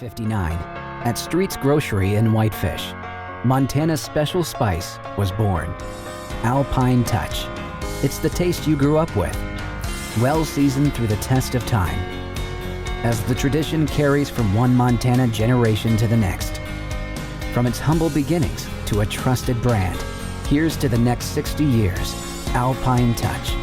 1959, at Street's Grocery in Whitefish, Montana's special spice was born. Alpine Touch. It's the taste you grew up with, well seasoned through the test of time. As the tradition carries from one Montana generation to the next. From its humble beginnings to a trusted brand, here's to the next 60 years. Alpine Touch.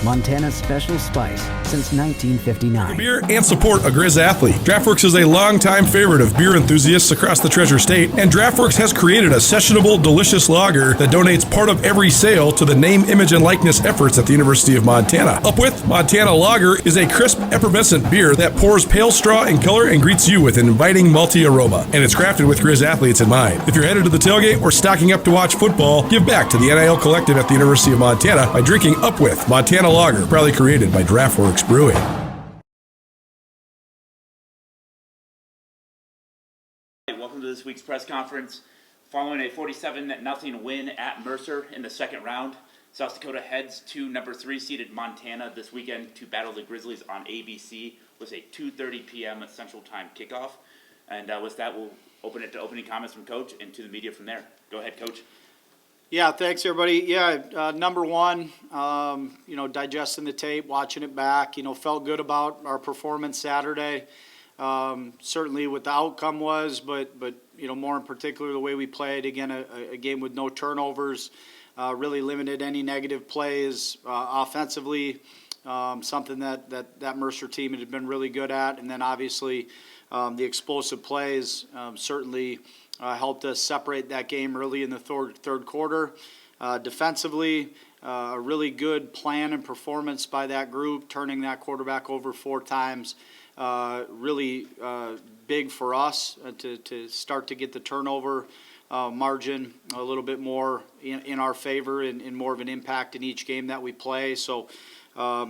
Montana's special spice since 1959. Beer and support a Grizz athlete. DraftWorks is a longtime favorite of beer enthusiasts across the Treasure State, and DraftWorks has created a sessionable, delicious lager that donates part of every sale to the name, image, and likeness efforts at the University of Montana. Up with Montana Lager is a crisp, effervescent beer that pours pale straw in color and greets you with an inviting malty aroma, and it's crafted with Grizz athletes in mind. If you're headed to the tailgate or stocking up to watch football, give back to the NIL Collective at the University of Montana by drinking Up with Montana Lager, proudly created by DraftWorks Brewing. Welcome to this week's press conference. Following a 47-0 win at Mercer in the second round, South Dakota heads to number 3 seeded Montana this weekend to battle the Grizzlies on ABC with a 2:30 p.m. Central Time kickoff. And with that, we'll open it to opening comments from Coach and to the media from there. Go ahead, Coach. Yeah, thanks everybody. Yeah, number one, digesting the tape, watching it back, felt good about our performance Saturday. Certainly what the outcome was, but more in particular the way we played. Again, a game with no turnovers, really limited any negative plays offensively, something that Mercer team had been really good at. And then obviously the explosive plays certainly helped us separate that game early in the third quarter. Defensively, a really good plan and performance by that group, turning that quarterback over 4 times. Really big for us to start to get the turnover margin a little bit more in our favor and more of an impact in each game that we play. So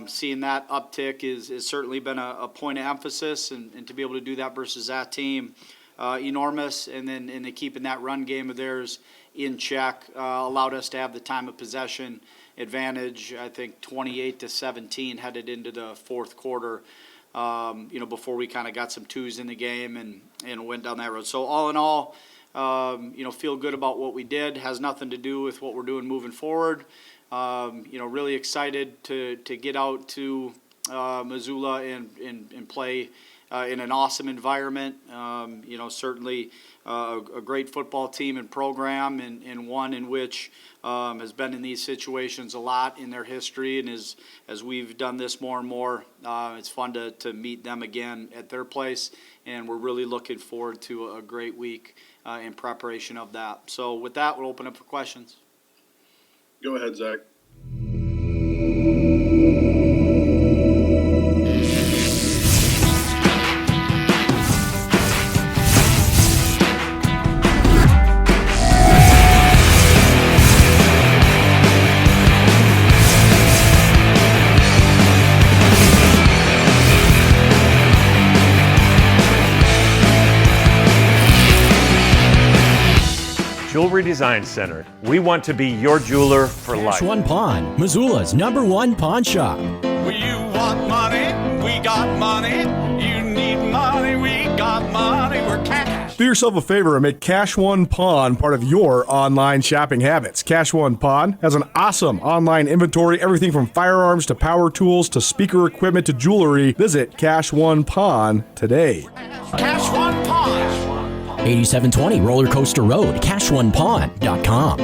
seeing that uptick is certainly been a point of emphasis, and to be able to do that versus that team, enormous. And then keeping that run game of theirs in check allowed us to have the time of possession advantage. I think 28-17 headed into the fourth quarter. Before we kind of got some twos in the game and went down that road. So all in all, feel good about what we did. Has nothing to do with what we're doing moving forward. Really excited to get out to Missoula and play in an awesome environment. Certainly a great football team and program, and one in which has been in these situations a lot in their history. And as we've done this more and more, it's fun to meet them again at their place. And we're really looking forward to a great week in preparation of that. So with that, we'll open up for questions. Go ahead, Zach. Jewelry Design Center. We want to be your jeweler for life. Cash One Pawn, Missoula's #1 pawn shop. You want money? We got money. You need money? We got money. We're cash. Do yourself a favor and make Cash One Pawn part of your online shopping habits. Cash One Pawn has an awesome online inventory, everything from firearms to power tools to speaker equipment to jewelry. Visit Cash One Pawn today. Cash One Pawn. 8720 Roller Coaster Road, CashOnePawn.com.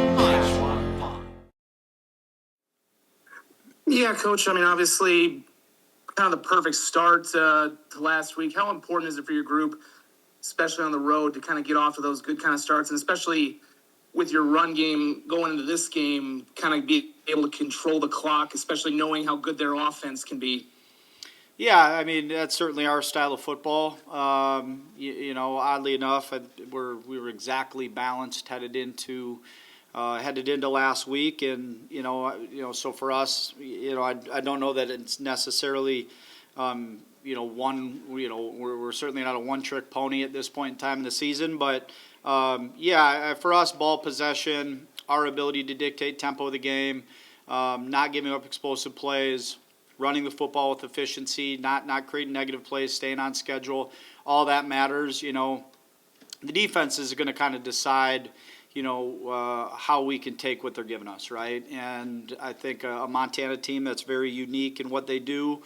Yeah, Coach, obviously, kind of the perfect start to last week. How important is it for your group, especially on the road, to kind of get off to those good kind of starts, and especially with your run game going into this game, kind of be able to control the clock, especially knowing how good their offense can be? Yeah, that's certainly our style of football. Oddly enough, we were exactly balanced headed into last week, and so for us, I don't know that it's necessarily, we're certainly not a one-trick pony at this point in time in the season, but for us, ball possession, our ability to dictate tempo of the game, not giving up explosive plays. running the football with efficiency, not creating negative plays, staying on schedule. All that matters. The defense is going to kind of decide, how we can take what they're giving us, right? And I think a Montana team that's very unique in what they do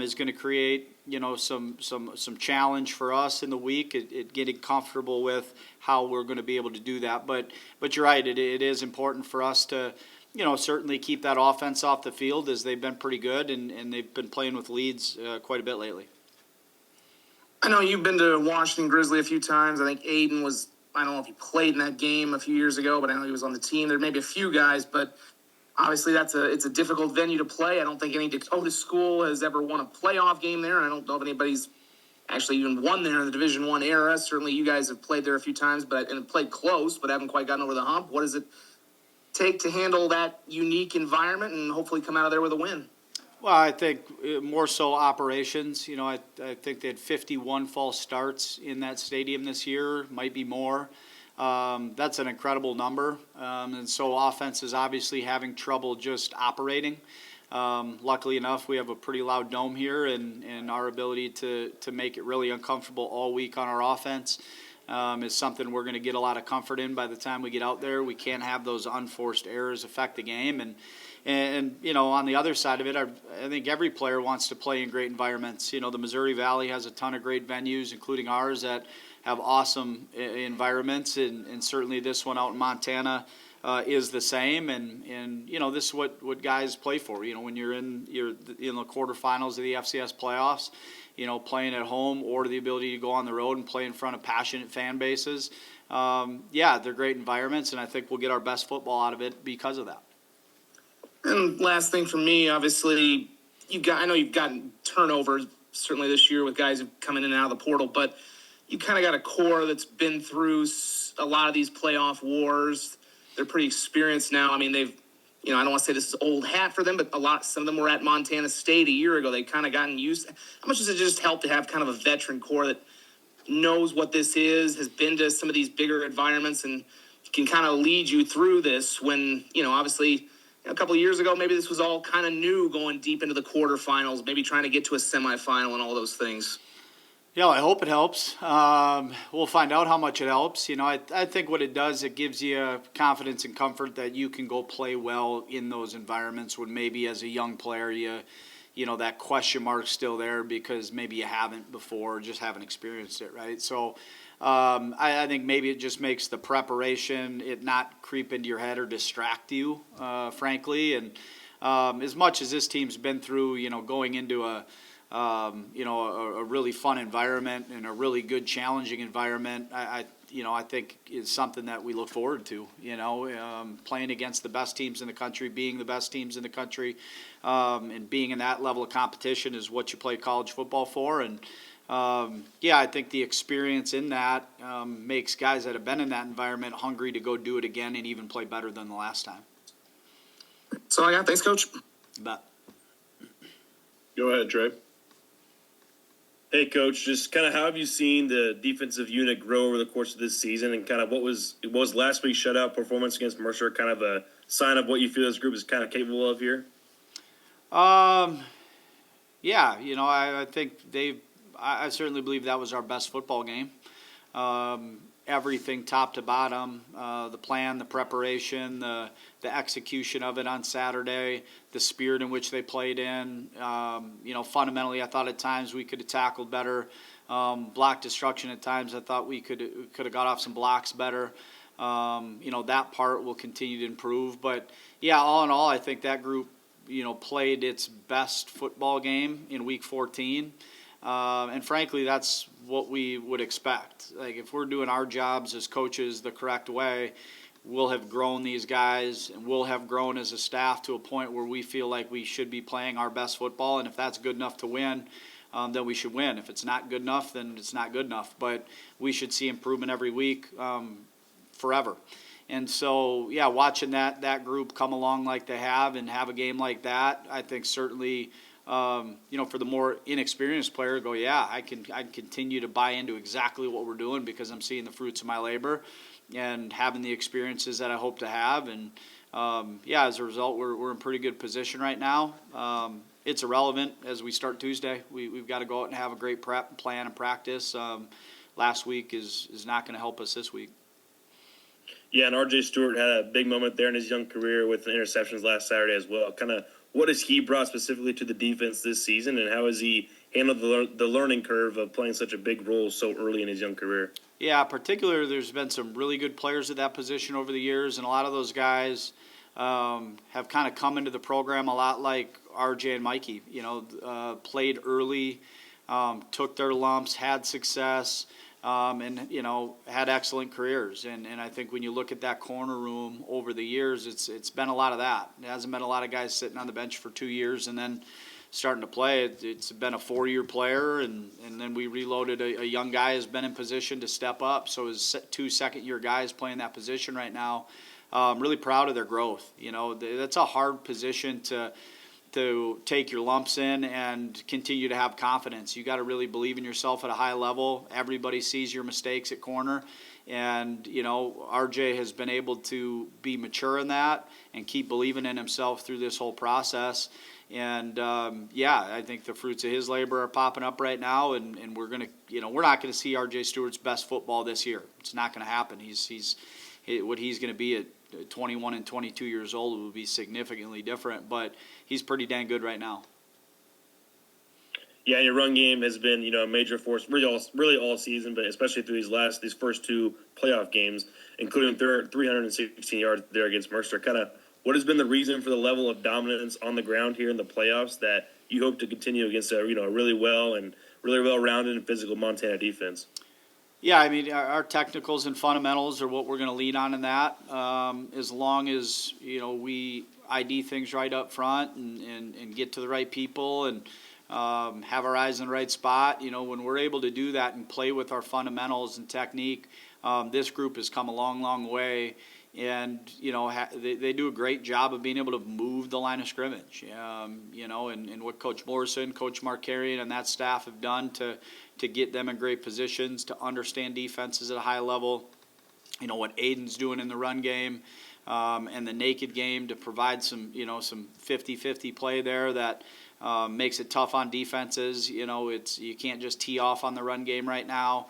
is going to create, some challenge for us in the week at getting comfortable with how we're going to be able to do that. But you're right, it is important for us to, certainly keep that offense off the field, as they've been pretty good and they've been playing with leads quite a bit lately. I know you've been to Washington Grizzly a few times. I think Aiden was, I don't know if he played in that game a few years ago, but I know he was on the team. There may be a few guys, but obviously it's a difficult venue to play. I don't think any Dakota school has ever won a playoff game there. I don't know if anybody's actually even won there in the Division I era. Certainly you guys have played there a few times, and played close, but haven't quite gotten over the hump. What does it take to handle that unique environment and hopefully come out of there with a win? Well, I think more so operations. I think they had 51 false starts in that stadium this year, might be more. That's an incredible number. And so offense is obviously having trouble just operating. Luckily enough, we have a pretty loud dome here, and our ability to make it really uncomfortable all week on our offense is something we're going to get a lot of comfort in by the time we get out there. We can't have those unforced errors affect the game. And on the other side of it, I think every player wants to play in great environments. The Missouri Valley has a ton of great venues, including ours, that have awesome environments, and certainly this one out in Montana is the same. And this is what guys play for. When you're in the quarterfinals of the FCS playoffs, playing at home or the ability to go on the road and play in front of passionate fan bases. They're great environments, and I think we'll get our best football out of it because of that. And last thing for me, obviously, I know you've gotten turnovers certainly this year with guys who've come in and out of the portal, but you kind of got a core that's been through a lot of these playoff wars. They're pretty experienced now. I mean, they've, I don't want to say this is old hat for them, but some of them were at Montana State a year ago. They've kind of gotten used. How much does it just help to have kind of a veteran core that knows what this is, has been to some of these bigger environments, and can kind of lead you through this when, obviously, a couple of years ago, maybe this was all kind of new, going deep into the quarterfinals, maybe trying to get to a semifinal and all those things. Yeah, I hope it helps. We'll find out how much it helps. I think what it does, it gives you confidence and comfort that you can go play well in those environments when maybe as a young player that question mark's still there because maybe you haven't before, just haven't experienced it, right? So I think maybe it just makes the preparation, it not creep into your head or distract you, frankly. And as much as this team's been through, going into a really fun environment and a really good, challenging environment, I think is something that we look forward to, playing against the best teams in the country, being the best teams in the country, and being in that level of competition is what you play college football for. And I think the experience in that makes guys that have been in that environment hungry to go do it again and even play better than the last time. That's all I got. Thanks, Coach. You bet. Go ahead, Trey. Hey, Coach, just kind of how have you seen the defensive unit grow over the course of this season, and kind of what was last week's shutout performance against Mercer kind of a sign of what you feel this group is kind of capable of here? I think I certainly believe that was our best football game. Everything top to bottom, the plan, the preparation, the execution of it on Saturday, the spirit in which they played in. Fundamentally, I thought at times we could have tackled better. Block destruction at times, I thought we could have got off some blocks better. That part will continue to improve. But, all in all, I think that group, played its best football game in Week 14. And frankly, that's what we would expect. Like, if we're doing our jobs as coaches the correct way, we'll have grown these guys, and we'll have grown as a staff to a point where we feel like we should be playing our best football. And if that's good enough to win, then we should win. If it's not good enough, then it's not good enough. But we should see improvement every week, forever. And so, watching that group come along like they have and have a game like that, I think certainly for the more inexperienced player, go, I can continue to buy into exactly what we're doing because I'm seeing the fruits of my labor and having the experiences that I hope to have. And, as a result, we're in pretty good position right now. it's irrelevant as we start Tuesday. We've got to go out and have a great prep plan and practice. Last week is not going to help us this week. Yeah, and R.J. Stewart had a big moment there in his young career with the interceptions last Saturday as well. Kind of what has he brought specifically to the defense this season, and how has he handled the learning curve of playing such a big role so early in his young career? Yeah, particularly there's been some really good players at that position over the years, and a lot of those guys have kind of come into the program a lot like RJ and Mikey. Played early, took their lumps, had success, and had excellent careers. And I think when you look at that corner room over the years, it's been a lot of that. It hasn't been a lot of guys sitting on the bench for 2 years and then starting to play. It's been a 4-year player, and then we reloaded a young guy who's been in position to step up. So his 2 second-year guys playing that position right now. Really proud of their growth. That's a hard position to take your lumps in and continue to have confidence. You got to really believe in yourself at a high level. Everybody sees your mistakes at corner, and RJ has been able to be mature in that and keep believing in himself through this whole process. And I think the fruits of his labor are popping up right now, and we're not going to see RJ Stewart's best football this year. It's not going to happen. What he's going to be at 21 and 22 years old will be significantly different, but he's pretty dang good right now. Yeah, your run game has been, a major force really all season, but especially through these first 2 playoff games, including 316 yards there against Mercer. Kind of, what has been the reason for the level of dominance on the ground here in the playoffs that you hope to continue against a really well-rounded and physical Montana defense? Yeah, I mean, our technicals and fundamentals are what we're going to lead on in that. As long as, we ID things right up front and get to the right people and have our eyes in the right spot. When we're able to do that and play with our fundamentals and technique, this group has come a long, long way. And, they do a great job of being able to move the line of scrimmage, and what Coach Morrison, Coach Markarian, and that staff have done to get them in great positions, to understand defenses at a high level, what Aiden's doing in the run game and the naked game to provide some 50-50 play there that makes it tough on defenses. You can't just tee off on the run game right now.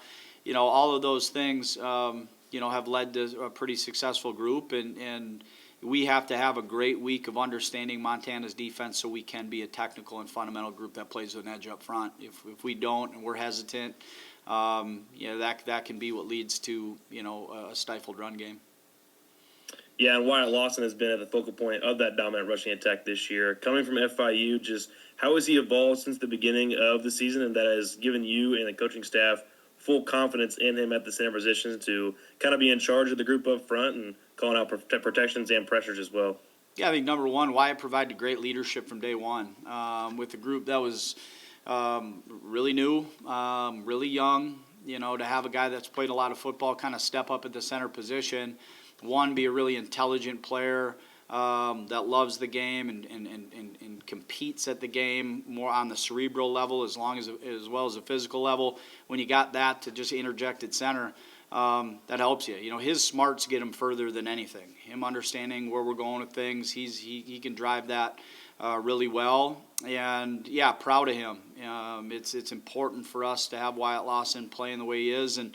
All of those things have led to a pretty successful group, and we have to have a great week of understanding Montana's defense so we can be a technical and fundamental group that plays with an edge up front. If we don't and we're hesitant, that can be what leads to a stifled run game. Yeah, and Wyatt Lawson has been at the focal point of that dominant rushing attack this year. Coming from FIU, just how has he evolved since the beginning of the season, and that has given you and the coaching staff full confidence in him at the center position to kind of be in charge of the group up front and calling out protections and pressures as well? Yeah, I think number one, Wyatt provided great leadership from day one with a group that was really new, really young. To have a guy that's played a lot of football kind of step up at the center position, be a really intelligent player that loves the game and competes at the game more on the cerebral level as well as the physical level. When you got that to just interject at center, that helps you. His smarts get him further than anything. Him understanding where we're going with things, he can drive that really well. And yeah, proud of him. It's important for us to have Wyatt Lawson playing the way he is, and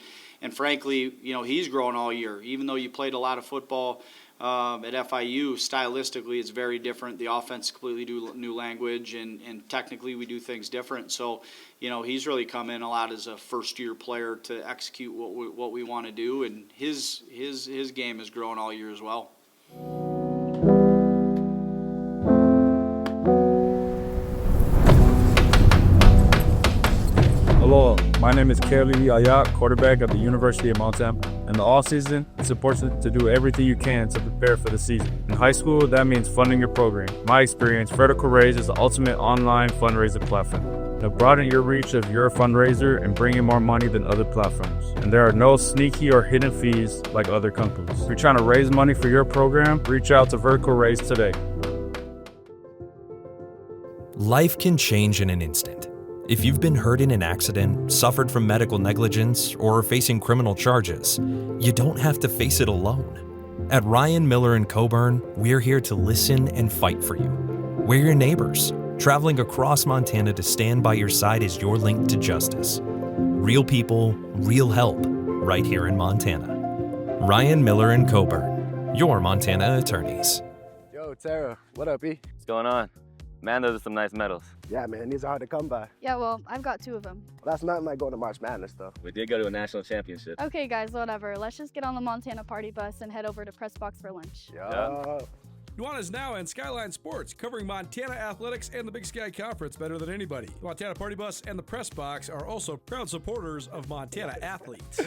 frankly, he's grown all year. Even though you played a lot of football at FIU, stylistically it's very different. The offense completely new language, and technically we do things different. So, he's really come in a lot as a first-year player to execute what we want to do, and his game has grown all year as well. Hello, my name is Kelly Ayat, quarterback at the University of Montana. In the off-season, it's important to do everything you can to prepare for the season. In high school, that means funding your program. In my experience, Vertical Raise is the ultimate online fundraiser platform. Now broaden your reach of your fundraiser and bring in more money than other platforms. And there are no sneaky or hidden fees like other companies. If you're trying to raise money for your program, reach out to Vertical Raise today. Life can change in an instant. If you've been hurt in an accident, suffered from medical negligence, or are facing criminal charges, you don't have to face it alone. At Ryan Miller & Coburn, we're here to listen and fight for you. We're your neighbors. Traveling across Montana to stand by your side is your link to justice. Real people, real help, right here in Montana. Ryan Miller and Coburn, your Montana attorneys. Yo, Tara, what up, E? What's going on? Man, those are some nice medals. Yeah, man, these are hard to come by. Yeah, well, I've got 2 of them. Well, that's nothing like going to March Madness, though. We did go to a national championship. Okay, guys, whatever. Let's just get on the Montana party bus and head over to Press Box for lunch. Yeah. Nuanez Now and Skyline Sports, covering Montana athletics and the Big Sky Conference better than anybody. The Montana Party Bus and the Press Box are also proud supporters of Montana athletes.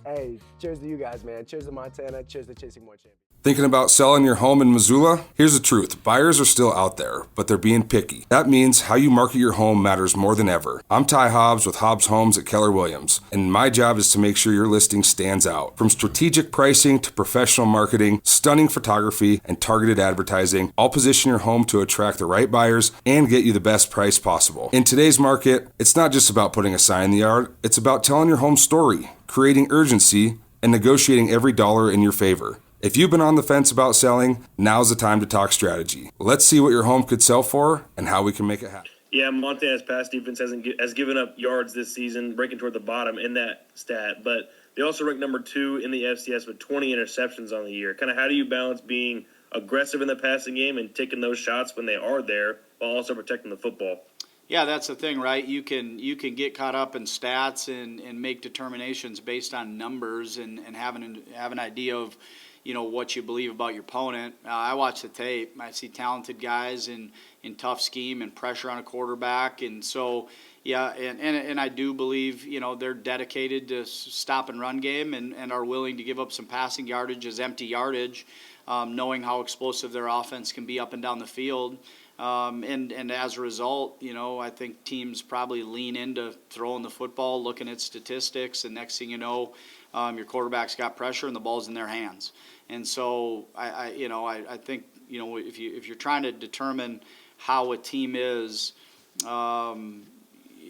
Hey, cheers to you guys, man. Cheers to Montana. Cheers to chasing more champions. Thinking about selling your home in Missoula? Here's the truth. Buyers are still out there, but they're being picky. That means how you market your home matters more than ever. I'm Ty Hobbs with Hobbs Homes at Keller Williams, and my job is to make sure your listing stands out. From strategic pricing to professional marketing, stunning photography, and targeted advertising, I'll position your home to attract the right buyers and get you the best price possible. In today's market, it's not just about putting a sign in the yard, it's about telling your home story, creating urgency, and negotiating every dollar in your favor. If you've been on the fence about selling, now's the time to talk strategy. Let's see what your home could sell for and how we can make it happen. Yeah, Montana's pass defense has given up yards this season, breaking toward the bottom in that stat. But they also rank number 2 in the FCS with 20 interceptions on the year. Kind of how do you balance being aggressive in the passing game and taking those shots when they are there while also protecting the football? Yeah, that's the thing, right? You can get caught up in stats and make determinations based on numbers and have an idea of, you know, what you believe about your opponent. I watch the tape. I see talented guys in tough scheme and pressure on a quarterback. And so, yeah, and I do believe, you know, they're dedicated to stop and run game and are willing to give up some passing yardage as empty yardage, knowing how explosive their offense can be up and down the field. And as a result, you know, I think teams probably lean into throwing the football, looking at statistics, and next thing you know, your quarterback's got pressure and the ball's in their hands. And so I think, you know, if you're trying to determine how a team is,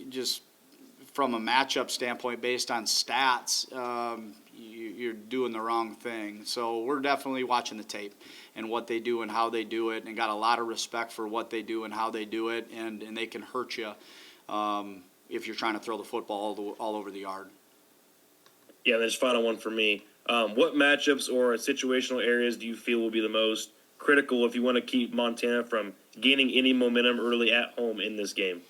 just from a matchup standpoint based on stats, you're doing the wrong thing. So we're definitely watching the tape and what they do and how they do it, and got a lot of respect for what they do and how they do it, and they can hurt you if you're trying to throw the football all over the yard. Yeah, there's final one for me. What matchups or situational areas do you feel will be the most critical if you want to keep Montana from gaining any momentum early at home in this game?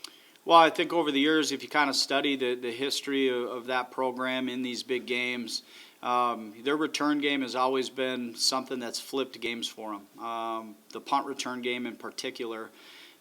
Well, I think over the years, if you kind of study the history of that program in these big games, their return game has always been something that's flipped games for them. The punt return game in particular,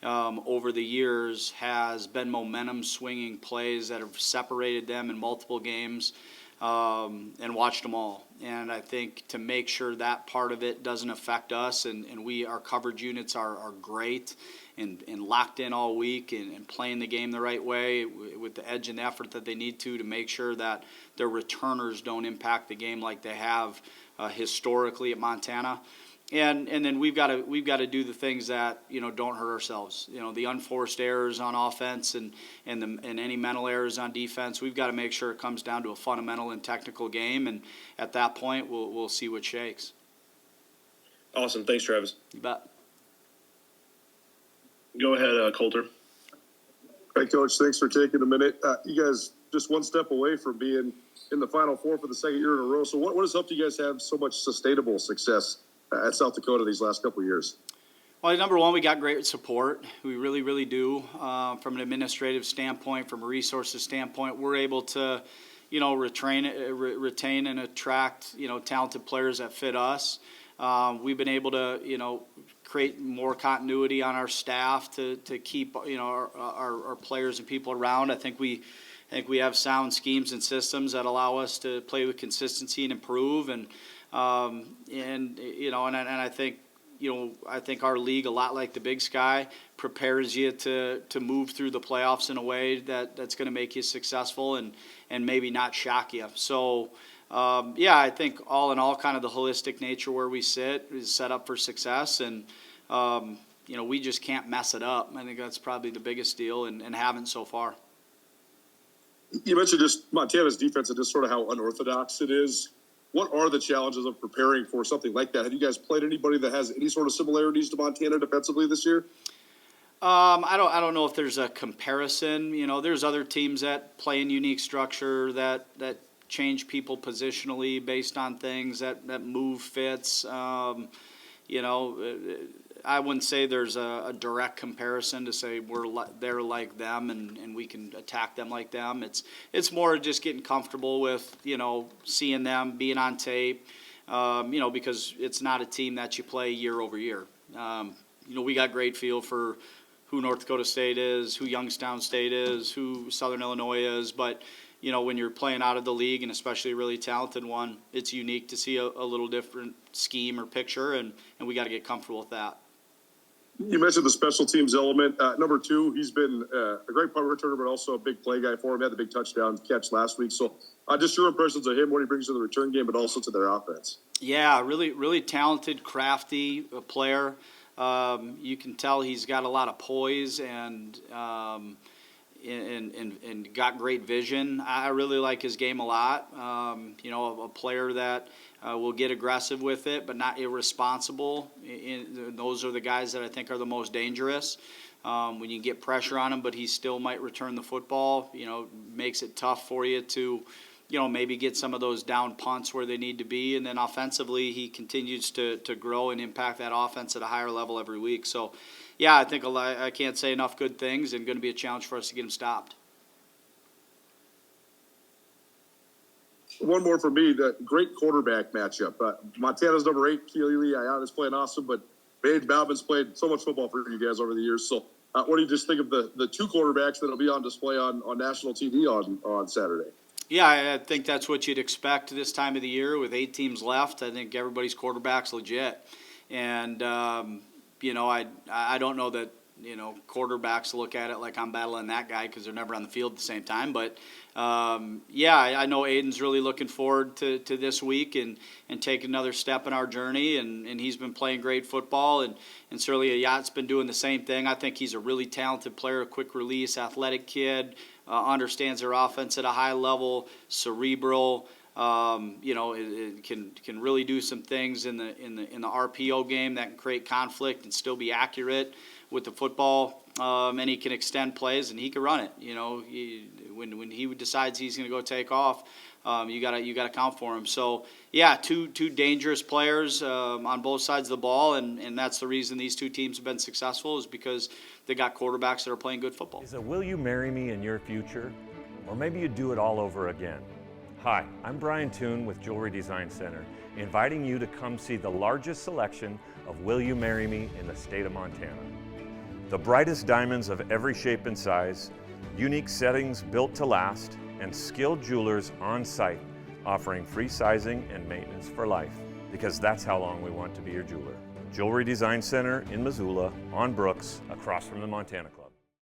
over the years, has been momentum swinging plays that have separated them in multiple games. And watched them all. And I think to make sure that part of it doesn't affect us, and our coverage units are great and locked in all week and playing the game the right way with the edge and effort that they need to make sure that their returners don't impact the game like they have historically at Montana. And then we've got to do the things that, you know, don't hurt ourselves. You know, the unforced errors on offense and any mental errors on defense. We've got to make sure it comes down to a fundamental and technical game, and at that point we'll see what shakes. Awesome, thanks, Travis. You bet. Go ahead, Coulter. Hey, Coach. Thanks for taking a minute. You guys just one step away from being in the Final Four for the second year in a row. So what has helped you guys have so much sustainable success at South Dakota these last couple of years? Well, number one, we got great support. We really, really do. From an administrative standpoint, from a resources standpoint, we're able to, you know, retain and attract, you know, talented players that fit us. We've been able to, you know, create more continuity on our staff to keep, you know, our players and people around. I think we have sound schemes and systems that allow us to play with consistency and improve. And you know, and I think, you know, I think our league, a lot like the Big Sky, prepares you to move through the playoffs in a way that's going to make you successful and maybe not shock you. So, yeah, I think all in all, kind of the holistic nature where we sit is set up for success, and you know, we just can't mess it up. I think that's probably the biggest deal, and haven't so far. You mentioned just Montana's defense and just sort of how unorthodox it is. What are the challenges of preparing for something like that? Have you guys played anybody that has any sort of similarities to Montana defensively this year? I don't know if there's a comparison. You know, there's other teams that play in unique structure that change people positionally based on things that move fits. You know, I wouldn't say there's a direct comparison to say they're like them and we can attack them like them. It's more just getting comfortable with, you know, seeing them, being on tape, you know, because it's not a team that you play year over year. You know, we got great feel for who North Dakota State is, who Youngstown State is, who Southern Illinois is, but you know, when you're playing out of the league, and especially a really talented one, it's unique to see a little different scheme or picture, and we got to get comfortable with that. You mentioned the special teams element. Number 2, he's been a great punt returner, but also a big play guy for him. He had the big touchdown catch last week. So just your impressions of him, what he brings to the return game, but also to their offense. Yeah, really talented, crafty player. You can tell he's got a lot of poise and got great vision. I really like his game a lot. You know, a player that will get aggressive with it, but not irresponsible. Those are the guys that I think are the most dangerous. When you get pressure on him, but he still might return the football, you know, makes it tough for you to, you know, maybe get some of those down punts where they need to be. And then offensively, he continues to grow and impact that offense at a higher level every week. So, yeah, I think I can't say enough good things, and going to be a challenge for us to get him stopped. One more for me, the great quarterback matchup. Montana's number 8, Keely Ayat is playing awesome, but Baden Bauman's played so much football for you guys over the years. So what do you just think of the 2 quarterbacks that will be on display on national TV on Saturday? Yeah, I think that's what you'd expect this time of the year with 8 teams left. I think everybody's quarterback's legit. And, you know, I don't know that, you know, quarterbacks look at it like I'm battling that guy because they're never on the field at the same time. But, yeah, I know Aiden's really looking forward to this week and taking another step in our journey. And he's been playing great football. And certainly Ayat's been doing the same thing. I think he's a really talented player, a quick release, athletic kid, understands their offense at a high level, cerebral. You know, it can really do some things in the RPO game that can create conflict and still be accurate with the football. And he can extend plays and he can run it. You know, when he decides he's going to go take off, you gotta count for him. So yeah, two dangerous players on both sides of the ball, and that's the reason these 2 teams have been successful is because they got quarterbacks that are playing good football. Is a will you marry me in your future? Or maybe you do it all over again. Hi, I'm Brian Toon with Jewelry Design Center, inviting you to come see the largest selection of Will You Marry Me in the state of Montana. The brightest diamonds of every shape and size, unique settings built to last, and skilled jewelers on site offering free sizing and maintenance for life, because that's how long we want to be your jeweler. Jewelry Design Center in Missoula, on Brooks, across from the Montana Club.